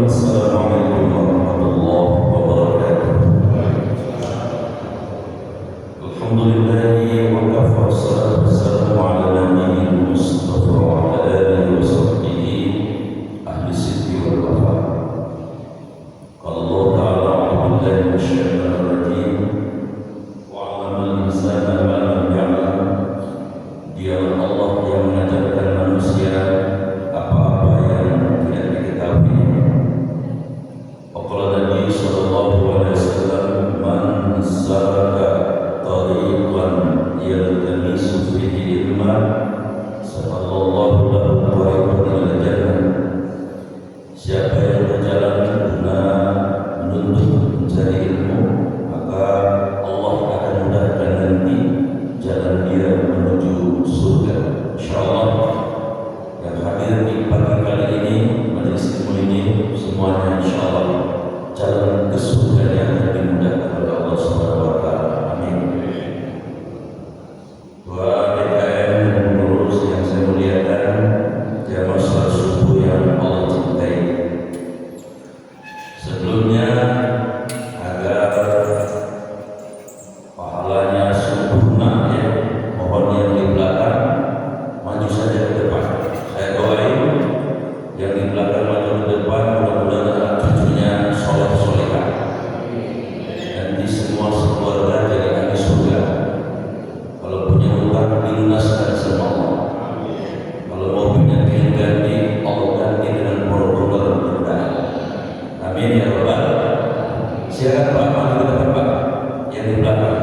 Assalamualaikum warahmatullahi wabarakatuh. Alhamdulillahi wa kafa, wassalatu wassalamu ala nabiyyil mustafa wa ala alihi wa sahbihi ahli sidqi wal wafa. Qala Allah ta'ala a'udzu billahi minasy syaithanir rajim wa 'allamal insana ma lam ya'lam. Dialah Allah yang mengajarkan manusia apa-apa yang tidak diketahui. Waqala Nabi sallallahu alaihi wasallam, man salaka tariqan yaltamisu fihi ilman sahallallahu lahu tariqan ilal jannah. Siapa yang berjalan guna menuntut mencari ilmu, maka Allah akan mudahkan nanti jalan dia menuju surga. Insyaallah yang hadir di pagi kali ini, majelis ilmu ini, semuanya insyaallah jalan ke surga yang akan dimudahkan oleh Allah Subhanahu wa taala. Amin. Dua DKM dan pengurus yang saya muliakan, jamaah salat subuh yang Allah cintai. Sebelumnya, agar pahalanya sempurna, ya, mohon yang di belakang maju saja ke depan. Saya doain yang di belakang maju ke depan, mudah-mudahan anak cucunya soleh solehah. Nanti semua sekeluarga jadi ahli surga. Kalau punya utang dilunaskan sama Allah. Kalau mobilnya diganti, Allah ganti dengan Fortuner berkah. Amin ya rabbal. Silakan Pak, maju ke depan Pak. Yang di belakang.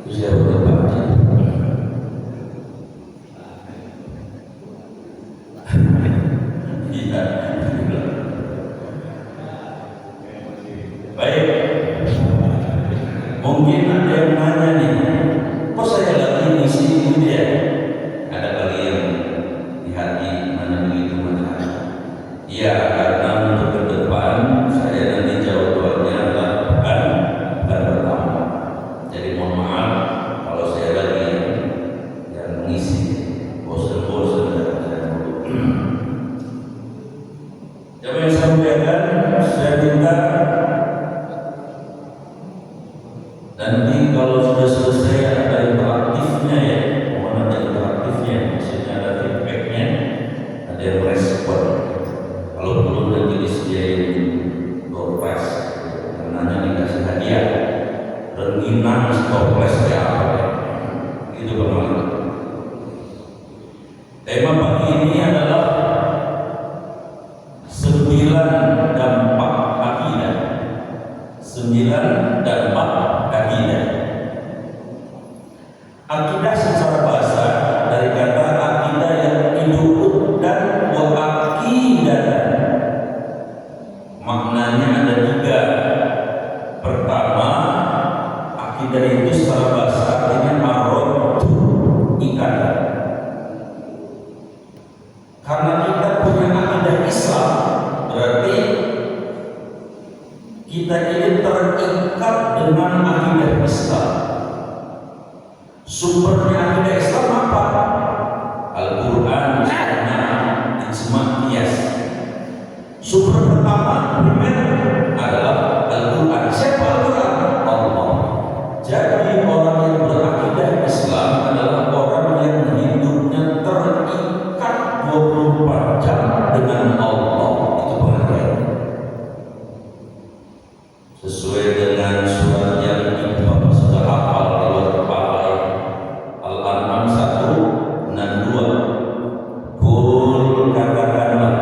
Itu siapa Pak? Iya. Baik. Mungkin ada yang nanya nih, kok saya lagi ngisi itu ya? Ada kali yang di hati mana begitu mana? Iya, karena untuk ke depan saya nanti jawabannya adalah bukan pertama. Jadi mohon maaf kalau saya lagi yang mengisi bosan-bosan dan saya Jamaah yang saya muliakan, saya minta nanti kalau sudah selesai ada interaktifnya, ya, mohon ada interaktifnya, maksudnya ada feedbacknya, ada yang respon. Kalau belum nanti disediain toples, karena dikasih hadiah, rengginang toples ya, itu bagaimana? Tema pagi ini adalah 9 dampak akidah. 9 dampak akidah. Akidah secara bahasa dari kata akidah yang hidup dan wakidatan. Maknanya ada 3. Pertama, akidah itu secara bahasa artinya marot, ikatan. Karena kita punya akidah Islam, berarti kita ini terikat dengan akidah Islam. Sumbernya akidah Islam apa? Al-Quran, Sunnah, Ijma, Qiyas. Sumber pertama primer adalah Al-Quran. Siapa Al-Quran? Allah. Jadi orang yang berakidah Islam adalah orang yang hidupnya terikat 24 jam dengan Allah. Itu pengertian. Sesuai dengan surat yang Ibu Bapak sudah hafal di luar kepala, Al-An'am 1 dan 2. Qul, katakanlah,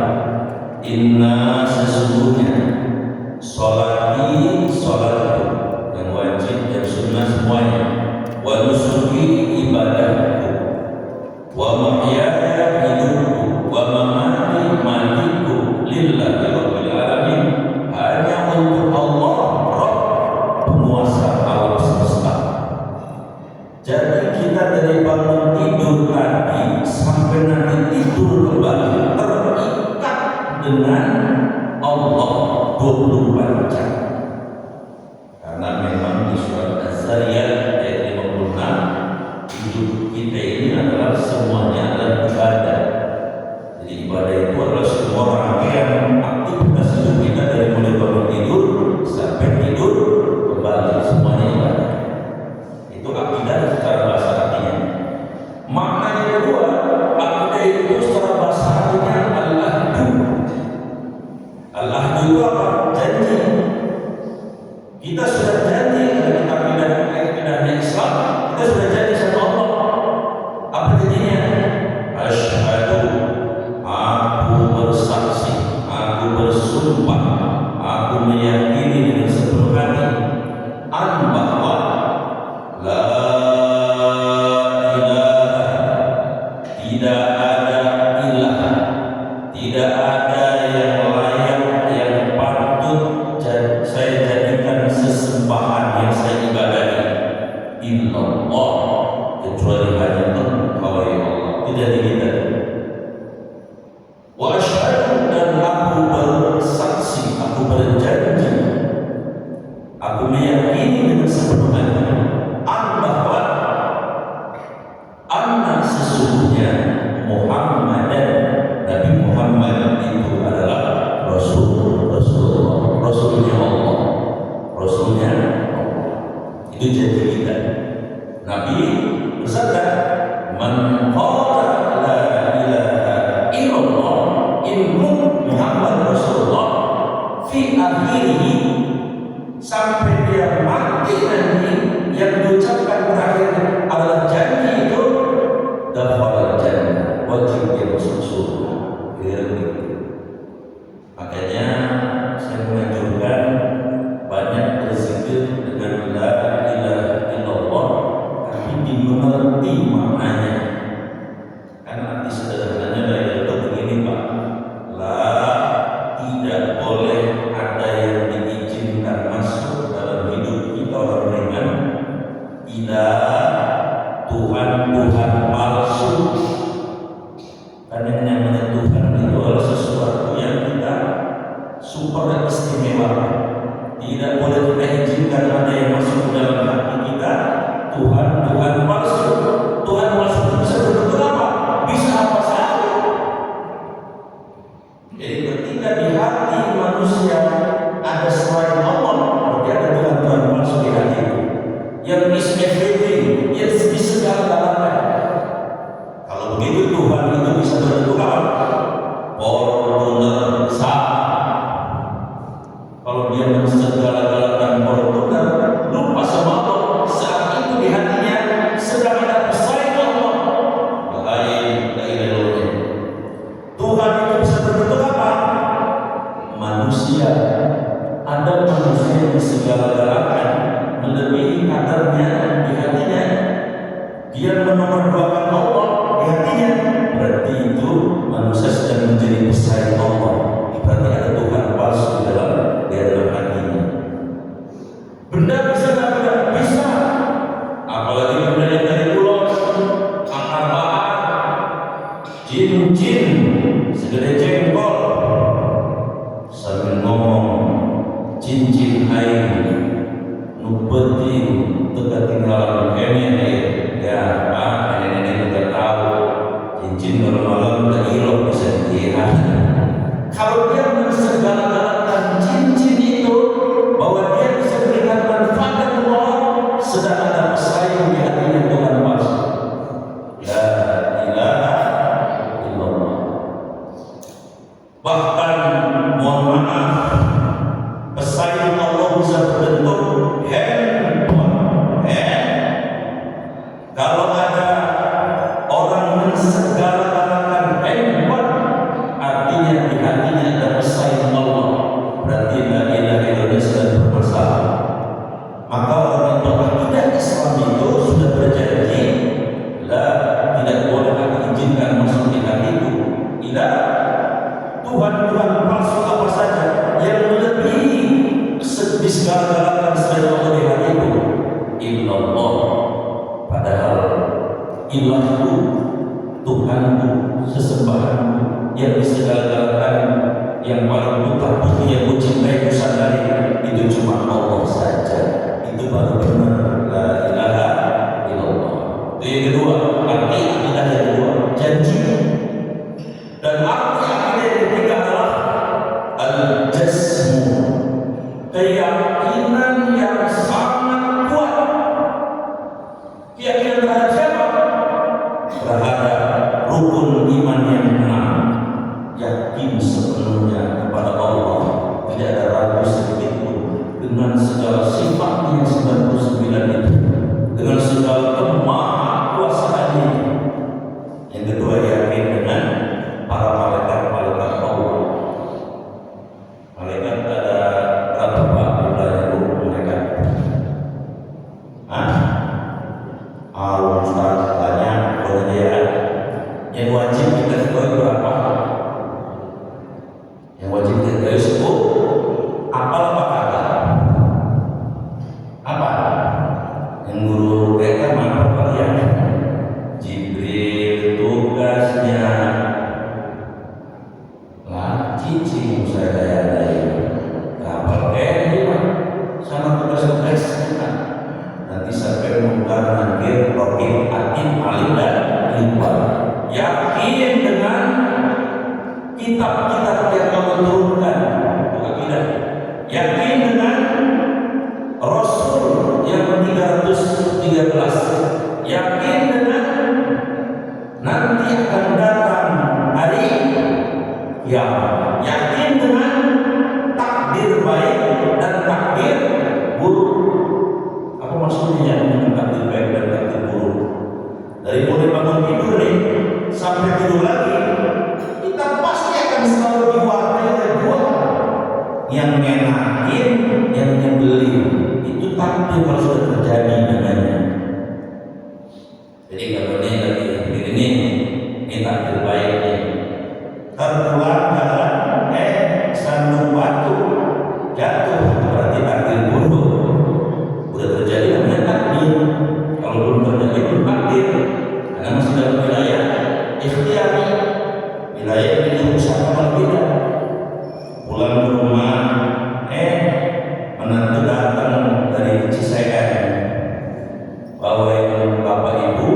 inna sesungguhnya sholati, sholatku yang wajib dan sunnah semuanya, wa nusuki, ibadahku, wa mahyaya, hidupku, wa mamati, matiku, lillahi rabbil alamin, hanya untuk Allah, Rabb, penguasa alam semesta. Jadi kita dari bangun tidur tadi sampai nanti tidur kembali terikat dengan Allah 24 jam. Karena memang di surat Az-Zariyat ayat 56, hidup kita ini adalah semuanya adalah ibadah. Jadi ibadah itu adalah semua rangkaian aktivitas Ahdu itu apa? Janji. Kita sudah janji ketika pindahnya Islam, kita sudah janji sama Allah. Apa janjinya? Asyhadu, aku bersaksi, aku bersumpah, aku meyakini dengan sepenuh hati bahwa la ilaha, tidak ada ilah, tidak ada yang layak, yang patut saya jadikan sesembahan yang saya ibadahi illallah, kecuali hanya Engkau ya Allah. Tidak kita. Wa asyhadu, dan aku bersaksi, aku berjanji, aku meyakini dengan sepenuh hati bahwa anna sesungguhnya Muhammadan, Nabi Muhammad itu adalah Rasulnya Allah, Rasulnya Allah. Itu janji kita. Nabi bersabda, man qala la ilaha illallah innun Muhammad Rasulullah fi akhirih, sampai dia mati nanti yang diucapkan terakhir adalah janji itu, dakhala jannah, wajib dia masuk surga. Makanya saya menganjurkan banyak berzikir dengan la ilaha illallah, tapi dimengerti maknanya. Karena arti sederhananya la ilaha itu begini Pak, la, tidak boleh ada yang diizinkan masuk dalam hidup kita orang beriman. Tidak Tuhan palsu. Karena yang namanya Tuhan itu adalah sesuatu yang kita super istimewa. Tidak boleh kita izinkan ada yang masuk ke dalam hati kita Tuhan palsu. Tuhan palsu itu bisa berbentuk apa? Bisa apa saja. Jadi ketika di hati manusia ada selain Allah, berarti ada Tuhan palsu di hati itu, yang is everything, yang di segala-galanya. Kalau begitu Tuhan itu bisa berbentuk apa? Fortuner sah. Kalau dia segala-galakan Fortuner, lupa sama Allah, saat itu di hatinya sedang ada pesaing Allah. Bahaya, ilahnya. Tuhan itu bisa berbentuk apa? Manusia. Ada manusia yang segala-galakan melebihi kadarnya di hatinya. Dia menomorduakan Allah di hatinya. Berarti itu manusia sedang menjadi pesaing Allah. Berarti ada Tuhan palsu di dalam hatinya. Benda bisa atau tidak bisa? Apalagi benda yang dari pulau, akar bahar, jin segede jengkol, sambil ngomong cincin air nubeti teka tinggalan ini ya Pak, nenek juga tahu cincin malam udah hilang bisa dikira. Kalau dia mensegala-galakan cincin itu bahwa dia bisa berikan manfaat Allah, sedang ada pesaing di hatinya Tuhan palsu. La ilaha illallah. Bahkan mohon maaf, pesaing Allah bisa berbentuk handphone. Kalau ada orang mensegala-galakan handphone, artinya di hatinya ada pesaing Allah. Berarti la ilaha illallah sedang bermasalah. Maka orang yang berakidah Islam itu sudah berjanji, tidak boleh aku izinkan masuk di hatiku. Tidak, Tuhan palsu apa saja yang melebihi di segala-galakan selain Allah di hatiku. Illallah. Padahal ilahku, Tuhanku, sesembahanku yang disegala-galakan, yang paling putra-putri yang kucintai kusandari, itu cuma Allah saja. Itu baru benar la ilaha illallah. Itu yang kedua, arti akidah yang kedua, janji. Dan arti akidah yang ketiga adalah al-jasmu, keyakinan yang sangat kuat. Keyakinan terhadap siapa? Terhadap rukun iman yang enam. Yakin sepenuhnya kepada Allah, ngenakin, yang nyebelin. Itu takdir kalau sudah terjadi namanya. Jadi kalau ini lagi ini takdir baik nih. Terpulang jalan, sandung batu jatuh, berarti takdir buruk. Udah terjadi namanya takdir. Kalau belum terjadi itu takdir, karena masih dalam wilayah ikhtiari, wilayah yang usaha berbeda. Pulang ke rumah, menantu datang dari Cisekan, bawain bapak ibu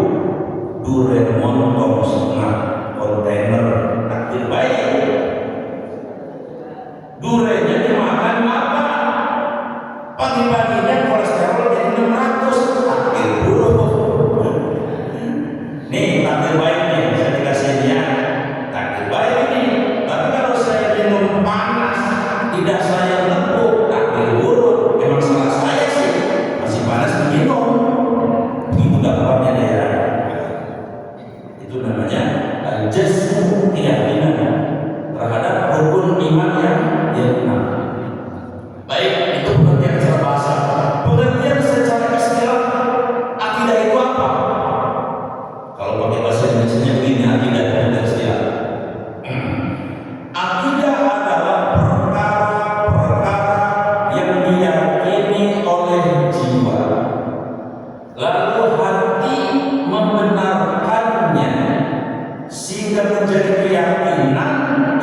durian montong setengah kontainer, takdir baik. Duriannya dimakan apa? Pagi-paginya kolesterol jadi 600, takdir buruk. Nih takdir baik nih, saya dikasih dia takdir baik nih. Tapi kalau saya minum panas, tidak saya tepuk, takdir buruk. Emang salah saya sih, masih panas minum. Itu dampaknya ya. Itu namanya al-jazmu, keyakinan terhadap rukun iman yang benar. Baik, itu pengertian secara bahasa. Pengertian secara istilah, akidah itu apa? Kalau pakai bahasa Indonesia begini, akidah itu istilah. Akidah adalah perkara-perkara yang diyakini oleh jiwa, lalu hati membenarkannya sehingga menjadi keyakinan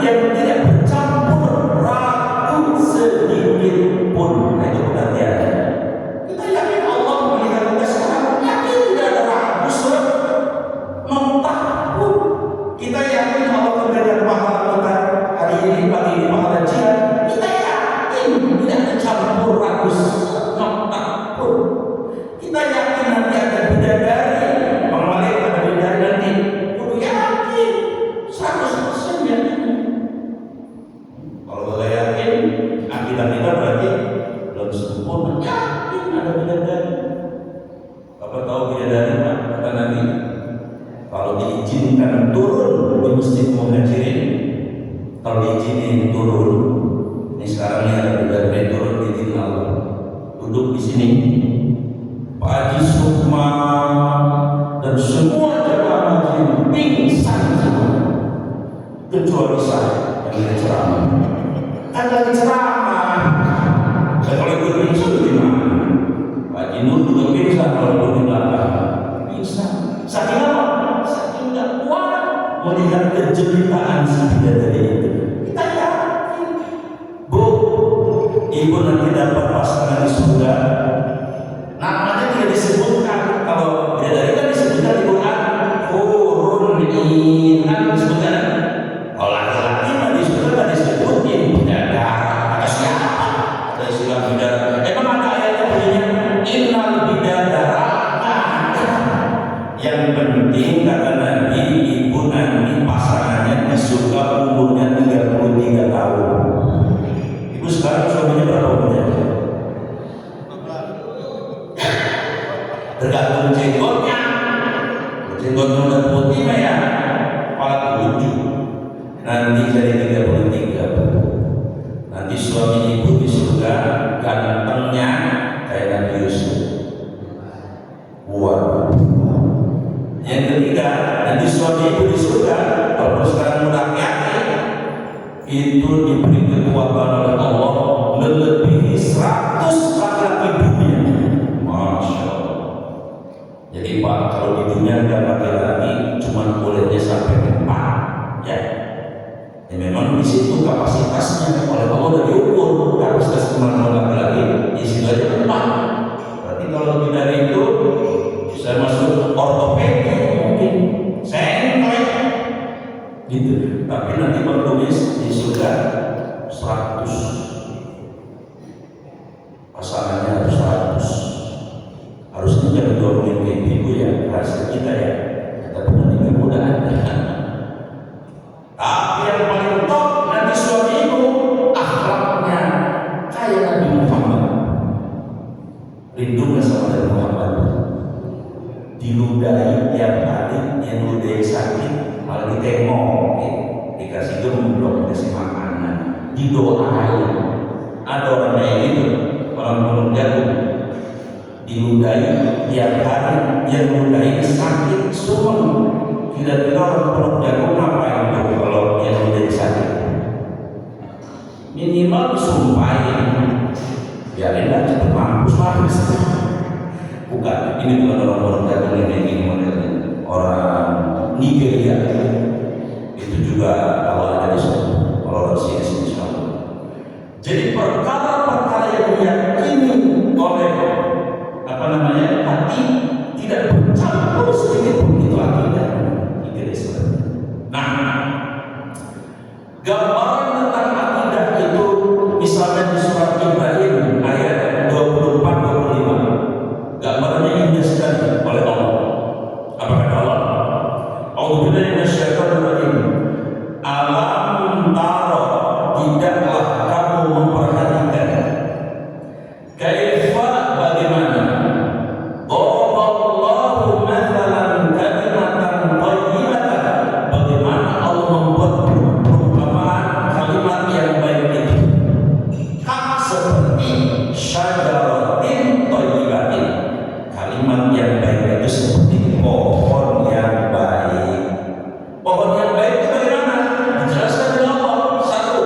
yang tidak bercampur ragu sedikit pun. Nah, itu pengertiannya. Kita yakin Allah melihat kita sekarang, yakin tidak ada ragu sementah pun. Kita yakin Allah memberikan pahala kita hari ini, pagi ini, pahala jihad. Kita yakin tidak ada campur ragu sementah pun. Kita yakin nanti ada bidadari, Bang Malik ada bidadari nanti. Kudu yakin 100% yakin. Kalau nggak yakin, akidah kita berarti belum sempurna. Yakin ada bidadari. Bapak tahu bidadari Pak? Kata Nabi, kalau diizinkan turun di Masjid Muhajirin, kalau diizinin turun, ini sekarang ini ada bidadari turun di izin Allah, duduk di sini. Pak Haji Sukma dan semua jemaah haji pingsan semua, kecuali saya yang lagi ceramah. Kan lagi ceramah, dan kalau ikut pingsan itu gimana? Pak Haji Nur juga pingsan kalau ikut di belakang, pingsan. Saking apa? Saking tidak kuat melihat kejeritaan si bidadari itu. Kita yakin, Bu, ibu nanti dapat pasangan di surga. Namanya tidak disebutkan. Kalau bidadari kan disebutkan di Quran, hurun ini kan disebutkan. Kalau laki-laki mah di surga kan disebutin bidadari. Ada siapa? Ada istilah bidadari. Emang ada ayatnya bunyinya innal bidadara. Yang penting kata Nabi, ibu nanti pasangannya di surga umurnya 33 tahun. Ibu sekarang suaminya berapa umurnya? Tergantung jenggotnya. Jenggotnya udah putih mah ya kepala 7, nanti jadi 33. Nanti suami ibu di surga gantengnya kayak Nabi Yusuf. Waduh. Yang ketiga, nanti suami ibu di surga kalau sekarang muda laki-laki itu diberi kekuatan oleh Allah melebihi 100 laki-laki dunia. Masya Allah. Jadi Pak, kalau di dunia ada laki-laki cuma bolehnya sampai 4, ya. Ya memang di situ kapasitasnya oleh Allah udah diukur, kapasitas kemampuan laki-laki di situ aja 4. Berarti kalau lebih dari itu bisa masuk ortopedi mungkin, sengklek gitu. Tapi nanti bertulis di surga 100, pasangannya harus 100. Harusnya jangan dorongin ke ibu ya, rahasia kita ya. Tapi nanti mudah ada. Tapi yang paling top nanti suami ibu akhlaknya kayak Nabi Muhammad. Rindu nggak sama Nabi Muhammad? Diludahi tiap hari, yang ludahi sakit malah ditengok, dikasih gemblok, dikasih makanan, didoain. Ada orang kayak gitu, orang gunung jagung diludahi tiap hari, yang meludahi sakit semua. Kira-kira orang gunung jagung ngapain tuh kalau yang ludahi sakit? Minimal disumpahin, biarin lah cepet mampus. Bukan, ini bukan orang gunung jagung ini modelnya orang Nigeria. Itu juga kalau ada di sana, kalau orang sini sama. Jadi perkara-perkara yang diyakini oleh hati tidak bercampur sedikit pun itu akidah Islam. Nah, gambaran tentang akidah itu misalnya di surat Ibrahim ayat 24-25. Gambarannya indah sekali oleh Allah. Apa kata Allah? A'udzubillahi minasyaitonir rajim. Alam tara, tidaklah kamu memperhatikan kaifa bagaimana Allahu mathalan kalimatan thayyibatan, bagaimana Allah membuat perumpamaan kalimat yang baik itu seperti syajaratin thayyibatin, kalimat yang baik itu seperti pohon yang baik. Pohon yang baik itu bagaimana? Dijelaskan oleh Allah. Satu,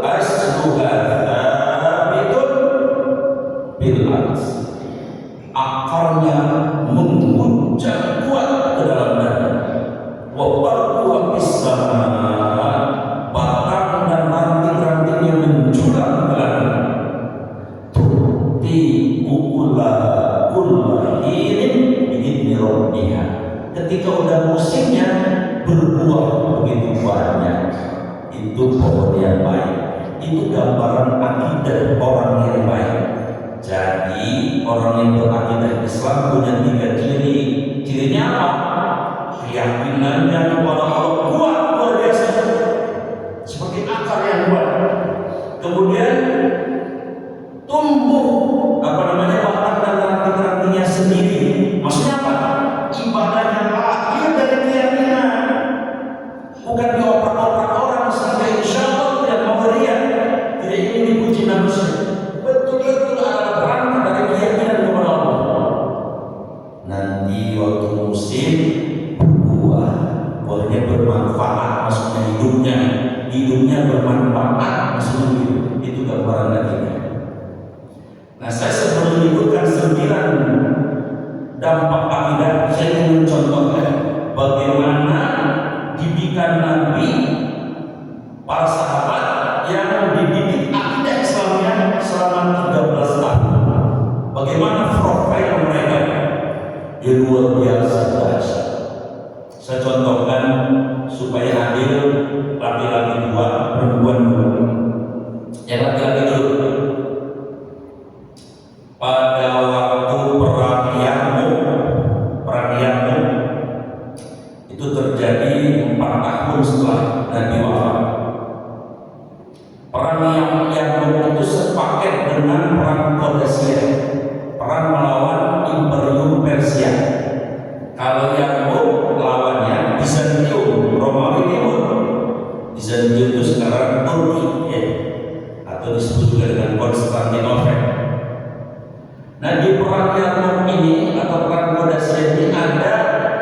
asluha thabitun bil ardh, akarnya memuncak kuat ke dalam tanah. Wa barquha fis samaa, batang dan ranting-rantingnya menjulang ke langit. Tu'ti ukulaha kulla hinin bi'idzni rabbiha, ketika udah musimnya berbuah begitu banyak. Itu pohon yang baik. Itu gambaran akidah orang yang baik. Jadi orang yang berakidah Islam punya 3 ciri. Cirinya apa? Keyakinannya kepada Allah kuat luar biasa, seperti akar yang kuat. Kemudian tumbuh batang dan ranting-rantingnya sendiri. Maksudnya apa? Ibadahnya lahir dari keyakinan, bukan dioprak-oprak orang sampai insya Allah tidak mau riya, tidak ingin dipuji manusia. Betul-betul ada berangkat dari keyakinan kepada Allah. Nanti waktu musim berbuah, buahnya bermanfaat, maksudnya hidupnya bermanfaat, maksudnya itu gambaran akidah. Nah, saya sebelum menyebutkan 9 dampak akidah, saya ingin mencontohkan bagaimana didikan Nabi, para sahabat yang dididik akidah Islamnya selama 13 tahun. Bagaimana profil mereka? Ya luar biasa dahsyat. Saya contohkan supaya adil, laki-laki 2, perempuan 2. Yang laki-laki dulu. Pada waktu perang Yarmuk itu terjadi 4 tahun setelah Nabi wafat. Perang Yarmuk itu sepaket dengan perang Qadasiyah, perang melawan Imperium Persia. Kalau Yarmuk lawannya Bizantium, Romawi Timur. Bizantium itu sekarang Turki, atau disebut juga dengan Konstantinopel. Nah, di perang Yarmuk ini atau perang Qadasiyah ini ada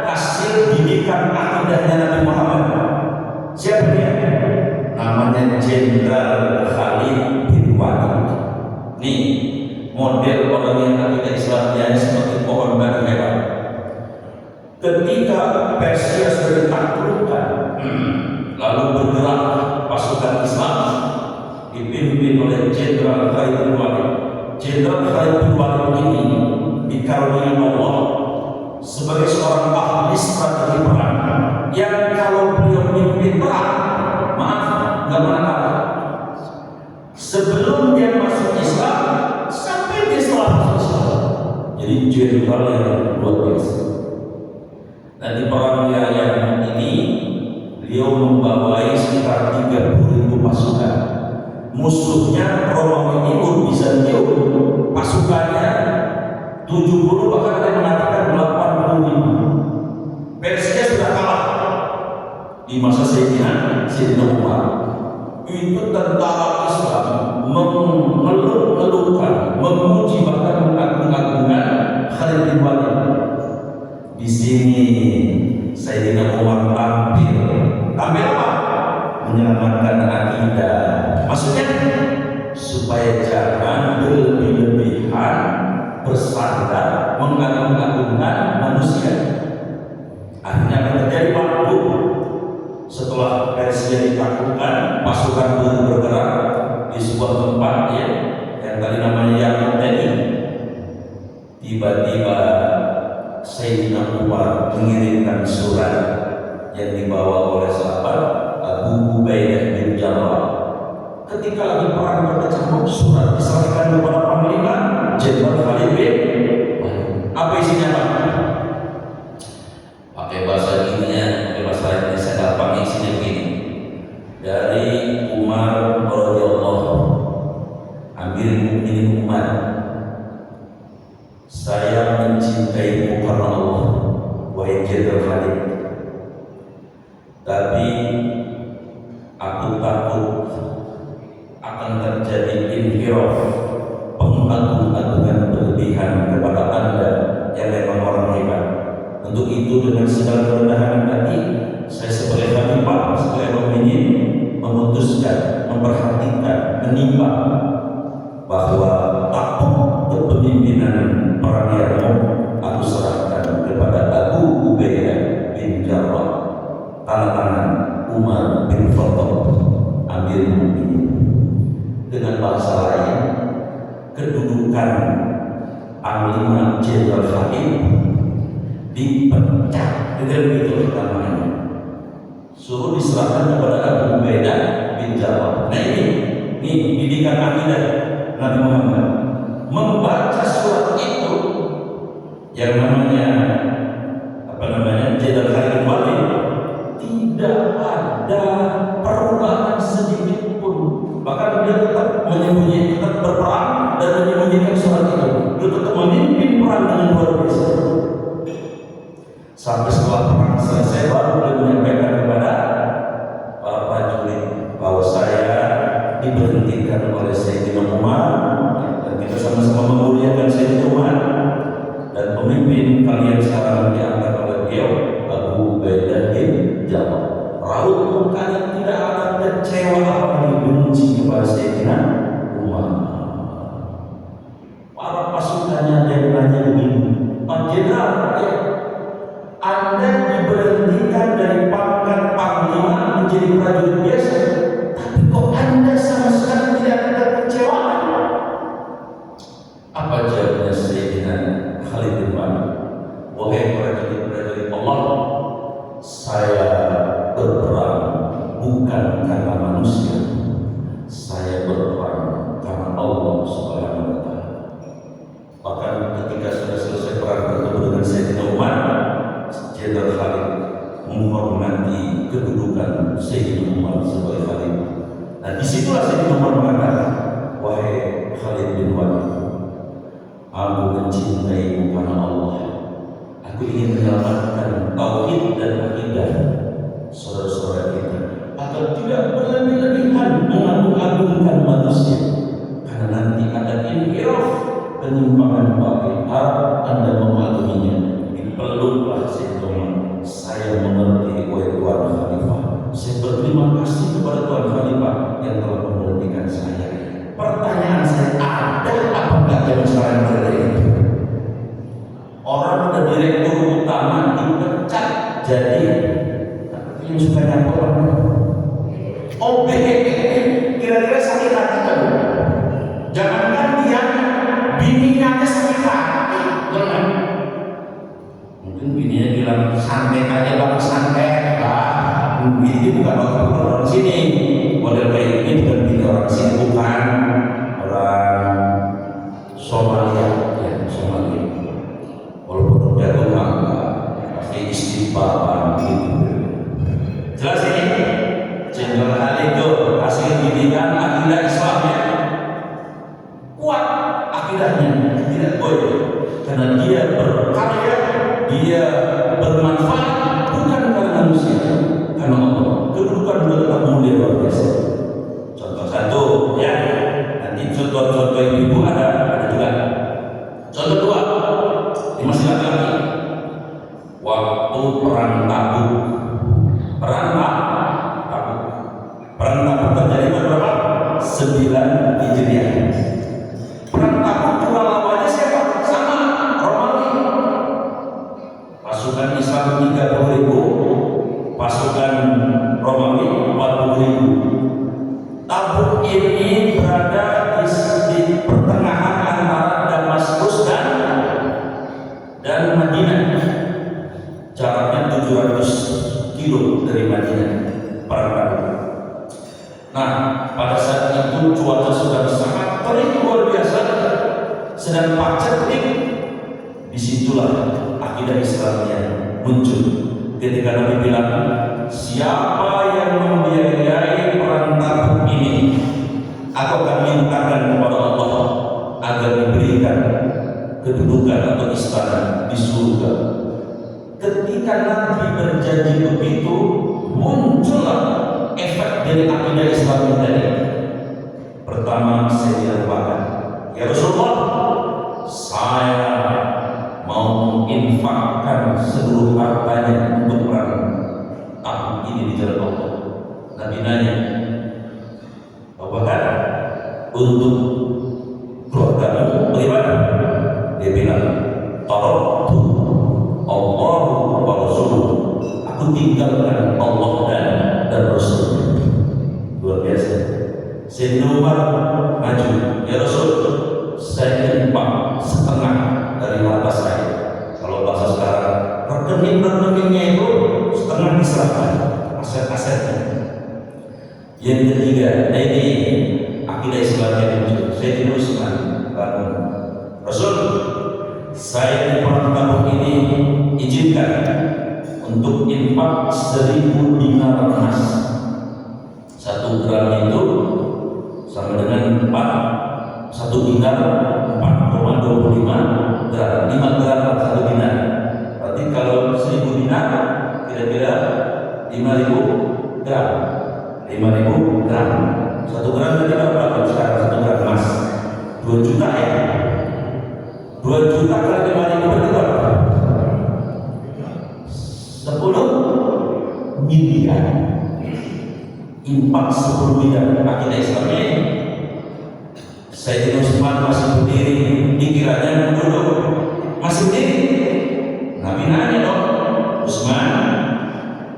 hasil didikan akidahnya Nabi Muhammad. Siapa dia? Namanya Jenderal Khalid bin Walid. Nih, model orang yang akidah Islamnya seperti pohon batu hebat. Ketika Persia sudah ditaklukkan, lalu bergerak pasukan Islam dipimpin oleh Jenderal Khalid bin Walid. Jenderal Khalid bin Walid ini dikaruniai Allah sebagai seorang ahli strategi perang, yang kalau beliau memimpin perang, maaf, nggak pernah kalah. Sebelum dia masuk Islam sampai dia setelah masuk Islam, jadi jenderal yang luar biasa. Dan di perang yang ini beliau membawai sekitar 30.000 pasukan. Musuhnya Romawi Timur, Bizantium, pasukannya 70, bahkan ada yang mengatakan 80.000. Persia sudah kalah di masa Sayyidina Umar. Itu tentara Islam mengeluh supaya jangan berlebih-lebihan bersandar mengagung-agungkan manusia. Akhirnya akan terjadi waktu setelah Persia ditaklukkan, pasukan bergerak di sebuah tempat ya, yang tadi namanya Yaman. Tiba-tiba Sayyidina Umar mengirimkan surat yang dibawa oleh sahabat Abu Ubaidah bin Jarrah. Ketika lagi perang berkecamuk, surat disampaikan kepada Panglima Jenderal Khalid bin Walid. Apa isinya Pak? Pakai bahasa ininya, pakai bahasa Indonesia gampang, isinya begini. Dari Umar radhiyallahu Amirul Mukminin Umar, saya mencintaimu karena Allah, wahai Jenderal Khalid. Tapi aku takut akan terjadi inhiraf, pengagung-agungan berlebihan kepada Anda yang memang orang hebat. Untuk itu dengan segala kerendahan hati, saya sebagai khalifah, sebagai pemimpin memutuskan, memperhatikan, menimbang bahwa takluk kepemimpinan perang Yarmouk aku serahkan kepada Abu Ubaidah bin Jarrah, tanda tangan Umar bin Khattab Amirul Mukminin. Dengan bahasa lain, kedudukan Panglima Jenderal Khalid dipecah dengan begitu namanya, suruh diserahkan kepada Abu Ubaidah bin Jarrah. Nah ini didikan akidah Nabi Muhammad. Membaca surat itu yang namanya Jenderal Khalid bin Walid, tidak ada perubahan sedikit pun. Bahkan dia tetap menyembunyikan, tetap berperang dan menyembunyikan surat itu. Dia tetap memimpin perang dengan luar biasa. Sampai setelah perang selesai baru dia menyampaikan kepada para prajurit bahwa saya diberhentikan oleh Sayyidina Umar, dan kita sama-sama memuliakan Sayyidina Umar, dan pemimpin kalian sekarang diangkat oleh beliau Abu Ubaidah bin Jarrah. Raut kalian tidak akan kecewa apalagi benci kepada Sayyidina Umar. Para pasukannya dia nanya begini, Pak Jenderal, ya, Anda diberhentikan dari pangkat panglima menjadi prajurit biasa, tapi kok Anda sama sekali tidak ada kekecewaan? Apa jawabnya Sayyidina Khalid bin Walid? Wahai prajurit-prajurit Allah, saya berperang bukan karena manusia, saya berperang karena Allah Subhanahu wa Ta'ala. Bahkan ketika sudah selesai perang bertemu dengan Sayyidina Umar, Jenderal Khalid menghormati kedudukan Sayyidina Umar sebagai khalifah. Nah disitulah Sayyidina Umar mengatakan, wahai Khalid bin Walid, aku mencintaimu karena Allah. Aku ingin menyelamatkan tauhid dan akidah saudara-saudara kita agar tidak berlebih-lebihan mengagung-agungkan manusia, karena nanti ada inhiraf, penyimpangan batin. Harap Anda memaklumnya. Dipeluklah Sayyidina Umar. Saya mengerti wahai Tuan Khalifah. Saya berterima kasih kepada Tuan Khalifah yang telah memberhentikan saya. Pertanyaan saya, ada apa enggak yang sekarang terjadi? Orang udah direktur utama dipecat jadi yang suka nyapor OBE, kira-kira sakit hati kan? Jangankan dia, bininya aja sakit hati, jangan. Mungkin bininya bilang santai aja bang, santai lah. Ini bukan orang sini, model kayak ini bukan bini orang sini, bukan orang Somalia, ya Somalia. Walaupun udah rumah pasti istighfar gitu. Jelas ini Jenderal Khalid itu hasil didikan akidah Islamnya kuat, akidahnya tidak goyah, karena dia berkarya, dia bermanfaat bukan karena manusia, karena Allah. Kedudukan beliau tetap mulia luar biasa. Contoh satu ya, nanti contoh-contoh ibu ada juga. Contoh dua, ini masih laki-laki. Waktu perang Tabuk, perang Tabuk terjadi pada berapa? 9 Hijriah. sedang paceklik, disitulah akidah Islamnya muncul. Ketika Nabi bilang, siapa yang membiayai perang Tabuk ini, aku akan mintakan kepada Allah agar diberikan kedudukan atau istana di surga. Ketika Nabi berjanji begitu, muncullah efek dari akidah Islam tadi. Pertama, saya dirapakan, ya Rasulullah, saya mau menginfakkan seluruh hartanya untuk perang Tabuk ini di jalan Allah. Nabi nanya, apakah untuk keluargamu bagaimana? Dia bilang, taraktu Allah wa Rasuluh, aku tinggalkan Allah dan Rasul. Luar biasa. Sayyidina Umar maju, ya Rasul, saya infak setengah dari harta saya. Kalau bahasa sekarang, rekeningnya itu setengah diserahkan, aset-asetnya. Yang ketiga, ini akidah Islamnya muncul. Sayyidina Utsman bangun, Rasul, saya di perang Tabuk ini izinkan untuk infak 1000 dinar emas. 1 gram itu sama dengan 1 dinar 4,25 gram. 5 gram 1 dinar. Berarti kalau 1000 dinar kira-kira 5.000 gram. 5.000 gram. 1 gram berarti berapa sekarang? 1 gram emas 2 juta ya. 2 juta kali 5.000 berarti berapa? 10 miliar. Infak 10 miliar. Akidah Islamnya ini. Sayyidina Utsman masih berdiri, dikiranya duduk, masih berdiri. Nabi nanya dong, Utsman,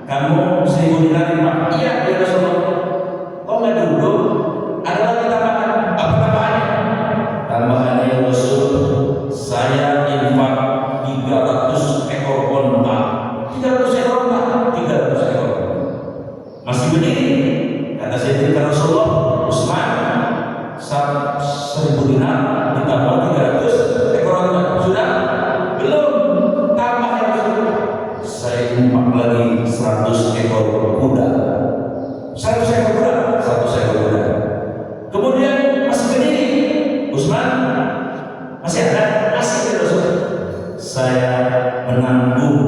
kamu 1000 dinar infak? Iya, ya Rasulullah. Kok nggak duduk? Ada lagi tambahan? Apa tambahannya? Tambahannya ya Rasul, saya infak 300 ekor onta. 300 ekor onta? 300 ekor. Masih berdiri? Kata Sayyidina Rasulullah, Utsman, 1000 dinar ditambah 300 ekor onta. Sudah? Belum. Tambah ya Rasul. Saya infak lagi 100 ekor kuda. 100 ekor kuda. 100 ekor kuda. Kemudian masih berdiri. Utsman, masih ada? Masih ya Rasul. Saya menanggung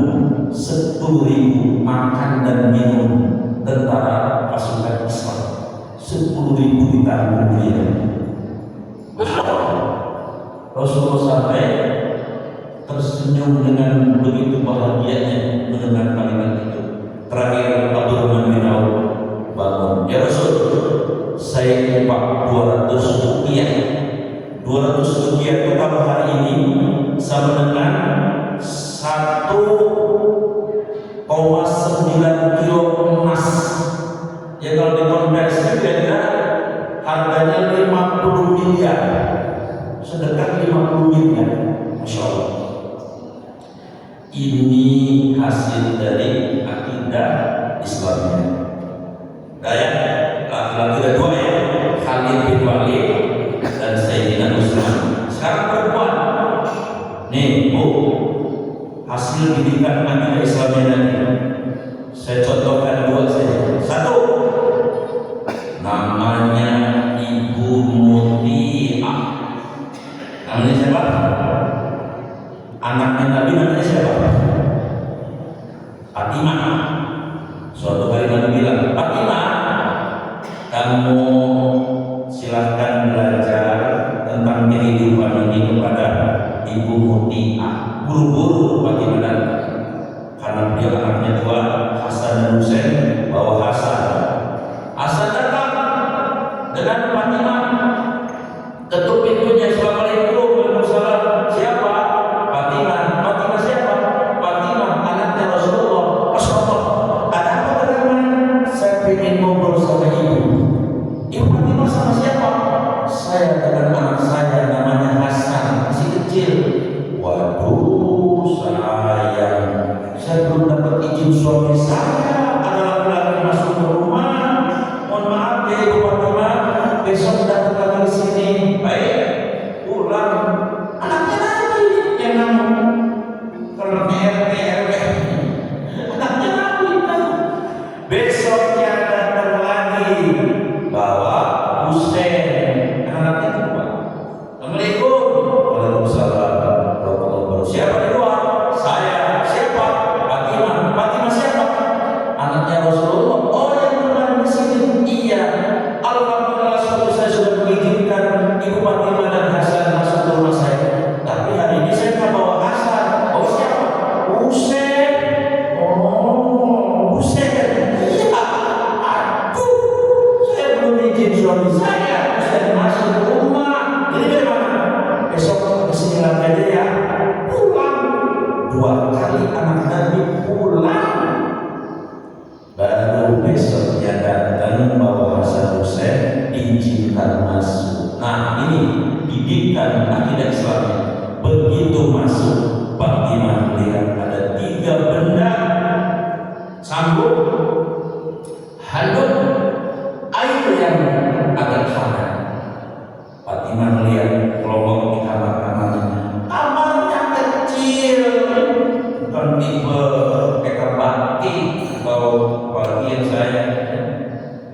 10.000 makan dan minum tentara pasukan Islam. 10.000 ditanggung dia. Rasulullah sampai tersenyum dengan begitu bahagianya mendengar kalimat itu. Terakhir Abdurrahman bin Auf bangun, ya Rasul, saya infak 200 rupiah. 200 rupiah itu kalau hari ini sama dengan 1,9 kilo emas. Ya kalau dikonversi kira-kira harganya 50 miliar. Sedekah 50 miliar. Masya Allah. Ini hasil dari akidah Islamnya. Daya laki-laki ada 2 ya, Khalid bin Walid dan Sayyidina Utsman. Sekarang perempuan. Nih Bu, hasil didikan akidah Islamnya tadi. Saya contohkan 2 saja. 1, namanya Ibu Muti'ah. Namanya siapa? Anaknya Nabi namanya siapa? Fatimah. Suatu hari Nabi bilang, Fatimah, kamu silahkan belajar tentang kehidupan ini kepada Ibu Muti'ah. Buru-buru Fatimah datang. Karena dia anaknya 2, Hasan dan Husain, bawa Hasan. Hasan datang dengan Fatimah. Ketuk pintunya, Assalamualaikum warahmatullahi. Siapa? Fatimah. Fatimah siapa? Fatimah anaknya Rasulullah. Rasulullah, ada apa dengan saya ingin ngobrol sama ibu. Ibu Fatimah sama siapa? Saya dengan anak saya namanya Hasan, masih kecil. Waduh, saya belum dapat izin suami saya. Ada laki-laki masuk ke rumah. Mohon maaf ya Ibu Fatimah, besok pendidikan akidah Islamnya. Begitu masuk, Fatimah melihat ada 3 benda: sabuk, handuk, air yang agak hangat. Fatimah melihat kelompok di kamar-kamarnya. Kamarnya kecil, bukan tipe kamar batik atau bagian saya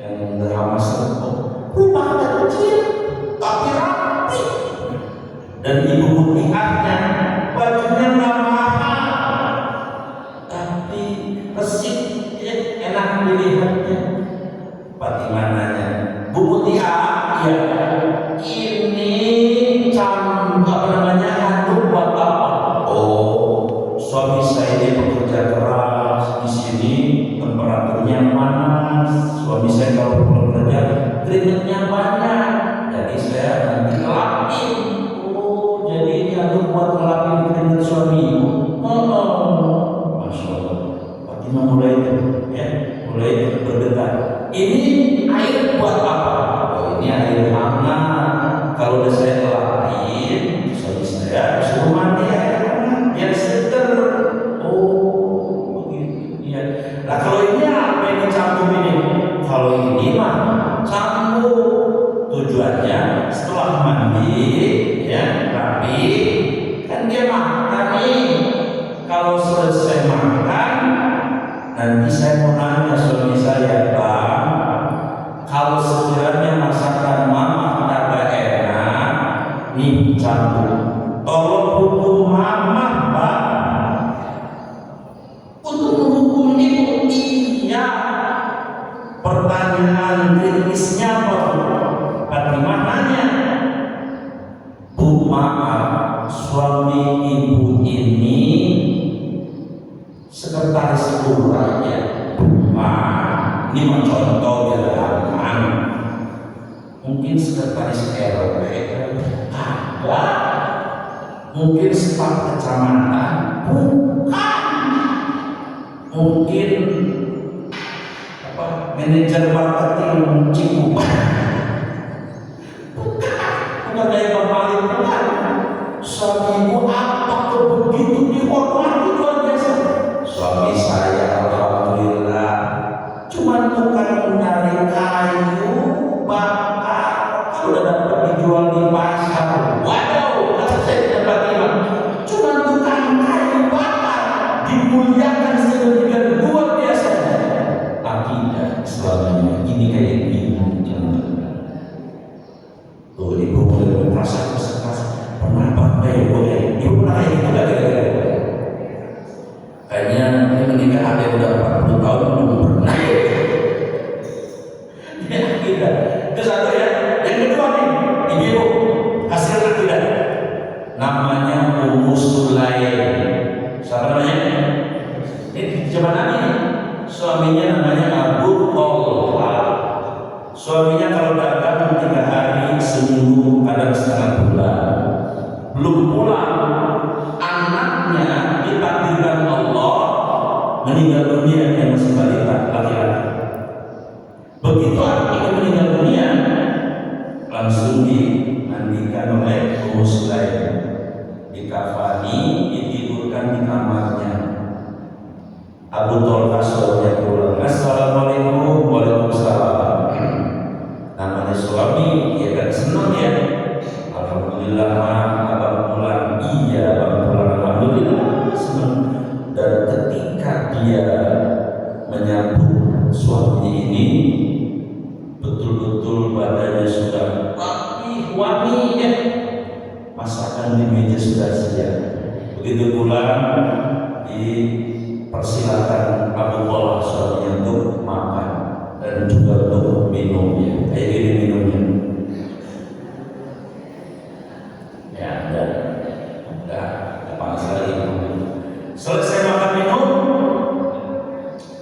yang drama serpong. Rumah kecil tapi rapi, dan ibu melihatnya bajunya nggak mahal tapi resik, enak dilihatnya. Fatimah nanya, Bu Mutiara, ya ini handuk buat apa? Oh, suami saya ini bekerja keras di sini, temperaturnya panas. Suami saya kalau bekerja keringetnya banyak, jadi saya nanti ngelapin. Oh, jadi ini handuk buat ngelapin keringet suami. Masya Allah. Fatimah mulai bergetar. Ini air buat apa? Oh, ini air hangat. Kalau udah saya kelarin, suami saya suruh mandi air hangat biar seger. Oh, begitu. Iya. Nah, kalau ini apa yang dicampur ini? Kalau ini mah campur. Tujuannya setelah mandi, ya rapi, kan dia makan nih. Kalau selesai makan, nanti saya mau nanya suami saya, Bang, kalau sekiranya masakan mama agak enak, nih campur, tolong hukum mama, Pak. Untuk menghukum ibu, iya. Pertanyaan kritisnya apa? Fatimah nanya, Bu, maaf, suami ibu ini sekretaris lurahnya. Nah, ini mencontoh ya teman. Mungkin sekretaris RW, ada. Mungkin staf kecamatan, bukan. Mungkin manajer marketing Cikupa, bukan kayak pemain, bukan. Suamimu apa kok begitu dihormati luar biasa? Suami saya alhamdulillah cuma tukang mencari kayu bakar, kalau udah dapat dijual di pasar. Waduh, kata saya tidak Fatimah, cuma tukang kayu bakar dimuliakan sedemikian luar biasa. Akidah Islamnya ini kayak gini. Tuh, ibu boleh merasa keras. Pernah pakai boleh? Ibu pernah kayak gitu gak? Kayaknya ini menikah ada yang udah 40 tahun belum pernah. Ini akidah. Itu satu ya. Yang kedua nih, ibu hasil akidah. Namanya Ummu Sulaim. Siapa namanya? Ini zaman Nabi. Suaminya namanya Abu Talha. Suaminya kalau datang 3 hari, seminggu, kadang setengah bulan, belum pulang, anaknya ditakdirkan Allah meninggal dunia, yang masih balita laki-laki. Begitu anaknya meninggal dunia, langsung dimandikan oleh Ummu Sulaim, dikafani, ditidurkan di kamarnya. Abu Talha suaminya pulang, Assalamualaikum. Waalaikumsalam. Namanya suami, dia kan senang ya. Alhamdulillah, abang pulang. Iya, abang pulang, alhamdulillah, senang. Dan ketika dia menyambut suami ini, betul-betul badannya sudah rapi, wangi ya. Masakan di meja sudah siap. Begitu pulang, dipersilakan Abu Talha suaminya untuk makan dan juga untuk minumnya. Kayak gini minumnya. Ya, udah panas lagi. Selesai makan minum,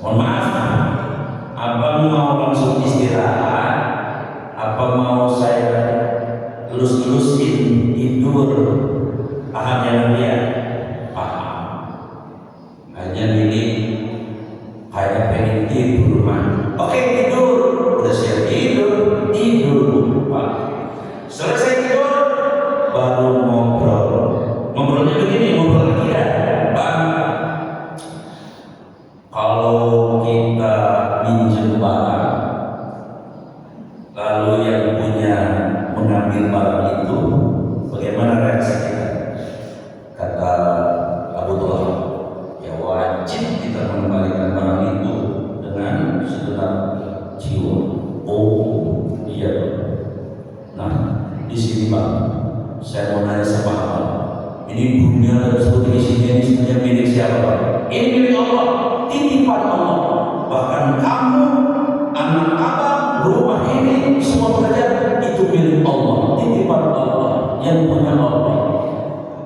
mohon maaf, abang mau langsung istirahat, apa mau saya lulus-lulusin tidur? Paham ya Nadia? Paham. Hanya ini kayak pengen tidur mah. Oke, tidur. Udah siap tidur. lalu ngobrolnya begini, ngobrol akidah. Bang, kalau kita minjem barang lalu yang punya mengambil barang itu, bagaimana reaksi kita? Kata Abu Talha, ya wajib kita mengembalikan barang itu dengan segenap jiwa. Oh iya. Nah di sini Bang, saya mau nanya sama Abang, ini dunia dan seluruh isinya ini sebenarnya milik siapa Bang? Ini milik Allah, titipan Allah. Bahkan kamu, anak Abang, rumah ini, semua pekerjaan itu milik Allah, titipan Allah yang punya Allah.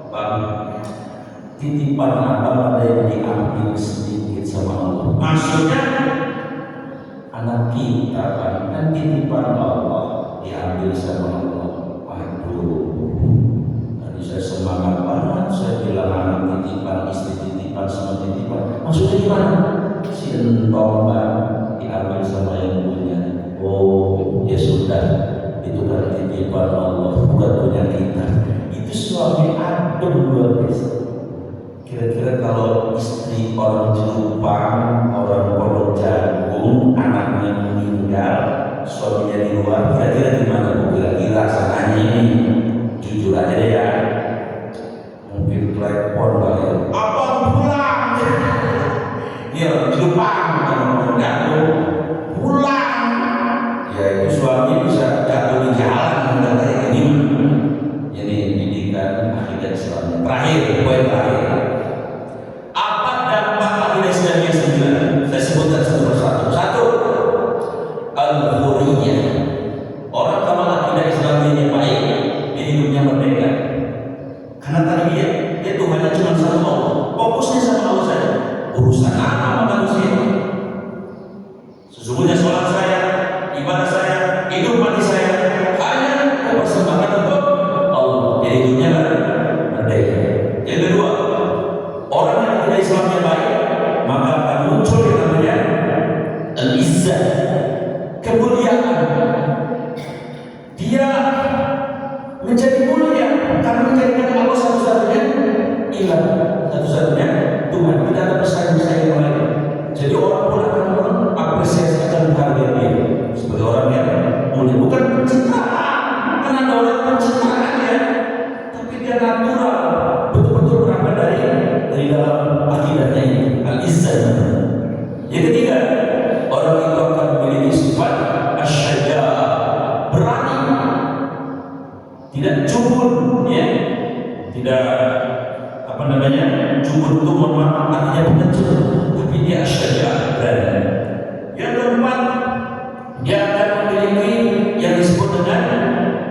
Bang, titipan Abang ada yang diambil sedikit sama Allah. Maksudnya anak kita kan titipan Allah diambil sama Allah. Waduh, tadi saya semangat banget, saya bilang anak titipan, istri titipan, semua titipan. Maksudnya gimana? Si entong Bang diambil sama yang punya. Oh ya sudah, itu kan titipan Allah, bukan punya kita. Itu suami adem luar biasa. Kira-kira kalau istri orang Jelupang, orang Pondok Jagung, anaknya meninggal, suaminya di luar, kira-kira gimana Bu? Kira-kira rasanya ini, jujur aja deh ya, mungkin telepon kali ya, abang pulang ya Jelupang, orang Pondok Jagung pulang ya, itu suami bisa jatuh di jalan udah kayak gini. Jadi didikan akidah Islam terakhir, poin terakhir, apa dampak akidah Islamiyah 9? Saya sebutkan satu persatu. Satu, al-huriyah. Orang kalau akidah Islamiyah baik, dia hidupnya merdeka. Karena tadi dia Tuhannya cuma satu Allah, fokusnya sama Allah saja. Urusan apa sama manusia? Sesungguhnya sholat saya, ibadah saya, hidup mati saya hanya mempersembahkan untuk Allah. Jadi hidupnya merdeka. Yang kedua, orang yang akidah Islamnya baik, maka akan muncul yang namanya al-izzah, kemuliaan. Dia menjadi mulia karena menjadikan Allah satu-satunya ilah, satu-satunya Tuhan. Tidak ada pesaing-pesaing yang lain. Jadi orang pun akan mengapresiasi dan menghargai dia sebagai orang yang mulia. Bukan pencitraan, karena ada orang pencitraan ya, tapi dia natural, betul-betul berangkat dari dalam akidahnya ini, al-izzah. Yang ketiga, orang itu akan memiliki sifat asy-syaja'ah, berani, tidak jubun, ya, tidak apa namanya, jubun itu artinya pengecut, tapi dia asy-syaja'ah, berani. Yang keempat, dia akan memiliki yang disebut dengan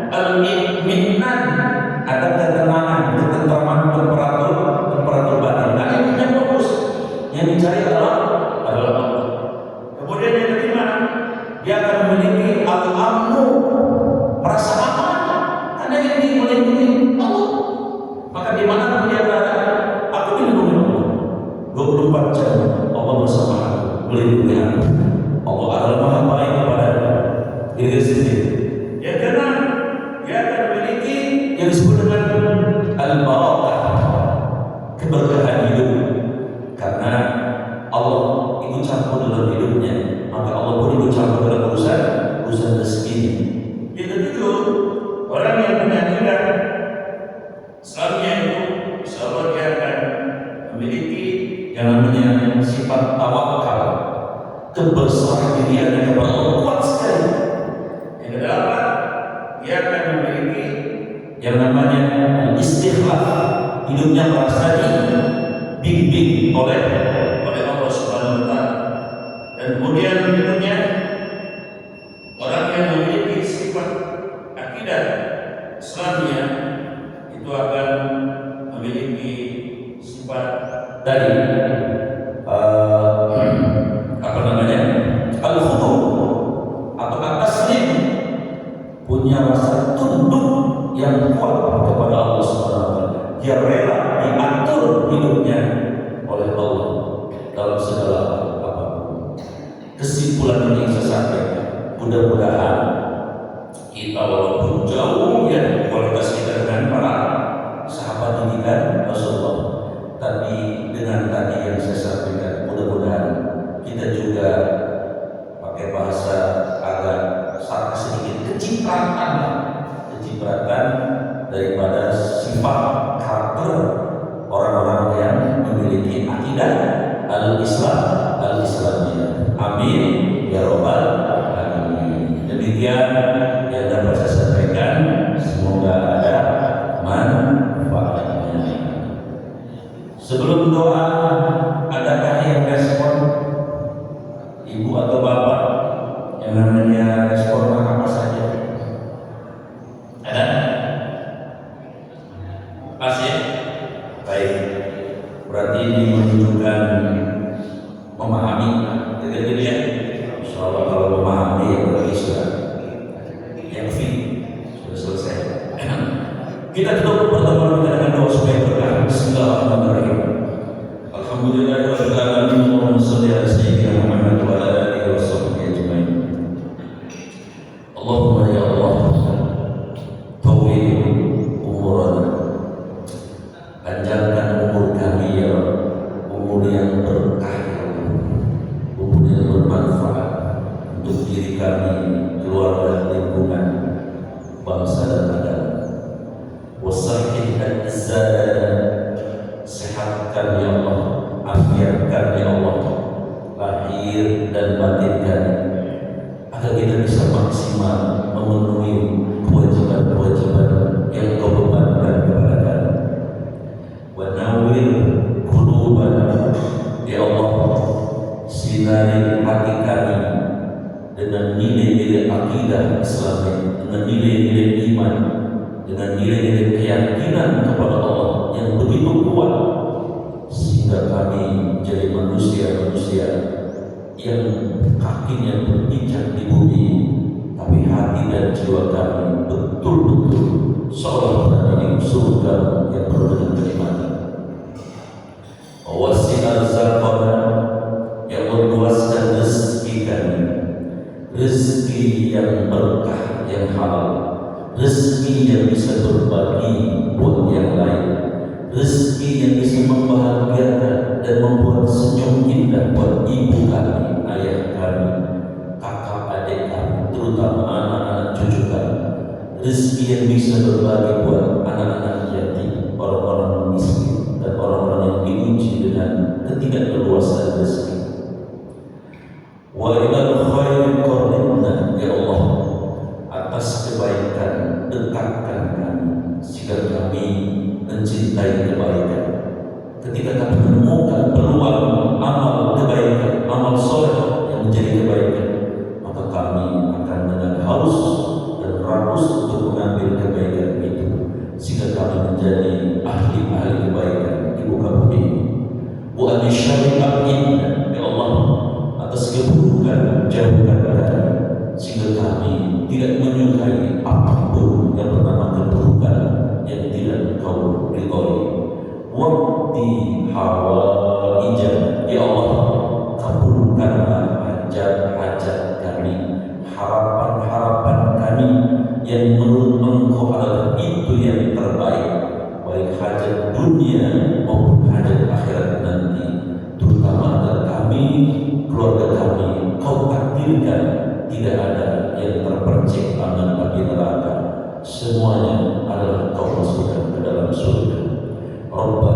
al-itminan, ada ketenangan, ketentraman, temperatur batin. Nah, ini yang fokus, yang dicari adalah Allah. Kemudian yang kelima, dia akan memiliki al-amnu, merasa aman karena yang dilindungi Allah. Maka di mana pun dia berada, aku dilindungi Allah 24 jam. Allah bersama aku, melindungi aku. Allah adalah Maha baik kepada diri sendiri. Yang keenam, dia akan memiliki yang disebut dengan al-barakah, keberkahan hidup, karena Allah ikut campur dalam hidupnya, maka Allah pun ikut campur dalam urusan rezeki. Yang ketujuh, orang yang punya akidah Islamnya itu, insya Allah dia akan memiliki yang namanya sifat tawakal, keberserah diriannya kepada Allah kuat sekali. Yang kedelapan, dia akan memiliki yang namanya istikhlaf, hidupnya merasa dibimbing oleh Allah Subhanahu wa Ta'ala. Dan kemudian berikutnya, orang yang memiliki sifat akidah Islamnya itu akan memiliki sifat dari apa namanya, al-khudu atau at-taslim, punya rasa tunduk yang kuat kepada Allah Subhanahu wa Ta'ala. Dia rela diatur hidupnya oleh Allah dalam segala apapun. Kesimpulan yang saya sampaikan, mudah-mudahan kita walaupun jauh ya kualitas kita dengan para sifat karakter orang-orang yang memiliki akidah al-Islamiyah. Amin ya robbal alamin. Demikian yang dapat saya sampaikan, semoga ada manfaatnya. Sebelum doa, adakah yang respon ibu atau bapak yang namanya respon apa saja? Ada? Masih? Baik. Berarti ini menunjukkan memahami. Jadi ya, insya Allah kalau memahami ya berarti sudah yakfi, sudah selesai. Kita tutup pertemuan kita dengan doa supaya berkah. Bismillahirrahmanirrahim. Alhamdulillahirabbil alamin. Allahumma shalli ala sayyidina Muhammad wa ala alihi wa sahbihi ajmain. Allahumma ya Allah, tawil umurana, panjangkan umur kami ya Rabb, umur yang berkah ya Allah, umur yang bermanfaat untuk diri kami, keluarga, lingkungan, bangsa dan negara. Wasahih al-izzadana, sehatkan ya Allah, afiatkan ya Allah, lahir dan batin kami, agar kita bisa maksimal memenuhi kewajiban-kewajiban yang Kau bebankan kepada kami. Wa nawwir qulubana, ya Allah, sinari hati kami dengan nilai-nilai akidah Islam, dengan nilai-nilai iman, dengan nilai-nilai keyakinan kepada Allah yang begitu kuat, sehingga kami menjadi manusia-manusia yang kakinya berpijak di bumi, tapi hati dan jiwa kami betul-betul seolah menandingi surga yang penuh dengan kenikmatan. Wasi'al zarzaqana, ya Allah, luaskan rezeki kami, rezeki yang berkah, yang halal, rezeki yang bisa berbagi buat yang lain, rezeki yang bisa membahagiakan dan membuat senyum indah buat ibu kami, ayah kami, kakak adik kami, terutama anak-anak cucu kami, rezeki yang bisa berbagi buat anak-anak yatim, orang-orang miskin, dan orang-orang yang diuji dengan ketidakleluasaan rezeki. Wa ilal khairi qarribna, ya Allah, atas kebaikan dekatkan kami, sehingga kami mencintai kebaikan. Ketika kami menemukan peluang amal kebaikan, amal soleh yang menjadi kebaikan, maka kami akan dengan haus dan rakus untuk mengambil kebaikan itu, sehingga kami menjadi ahli-ahli kebaikan di muka bumi ini. Wa an syarri a'inna, ya Allah, atas keburukan jauhkan kami, sehingga kami tidak menyukai apapun yang bernama keburukan yang tidak Kau ridhoi. Waqti hawaijana, ya Allah, kabulkanlah hajat-hajat kami, harapan-harapan kami yang menurut Engkau adalah itu yang terbaik, baik hajat dunia maupun hajat akhirat nanti, terutama agar kami, keluarga kami, Kau takdirkan tidak ada yang terpercik aman bagi neraka, semuanya adalah Kau masukkan ke dalam surga. Rabbana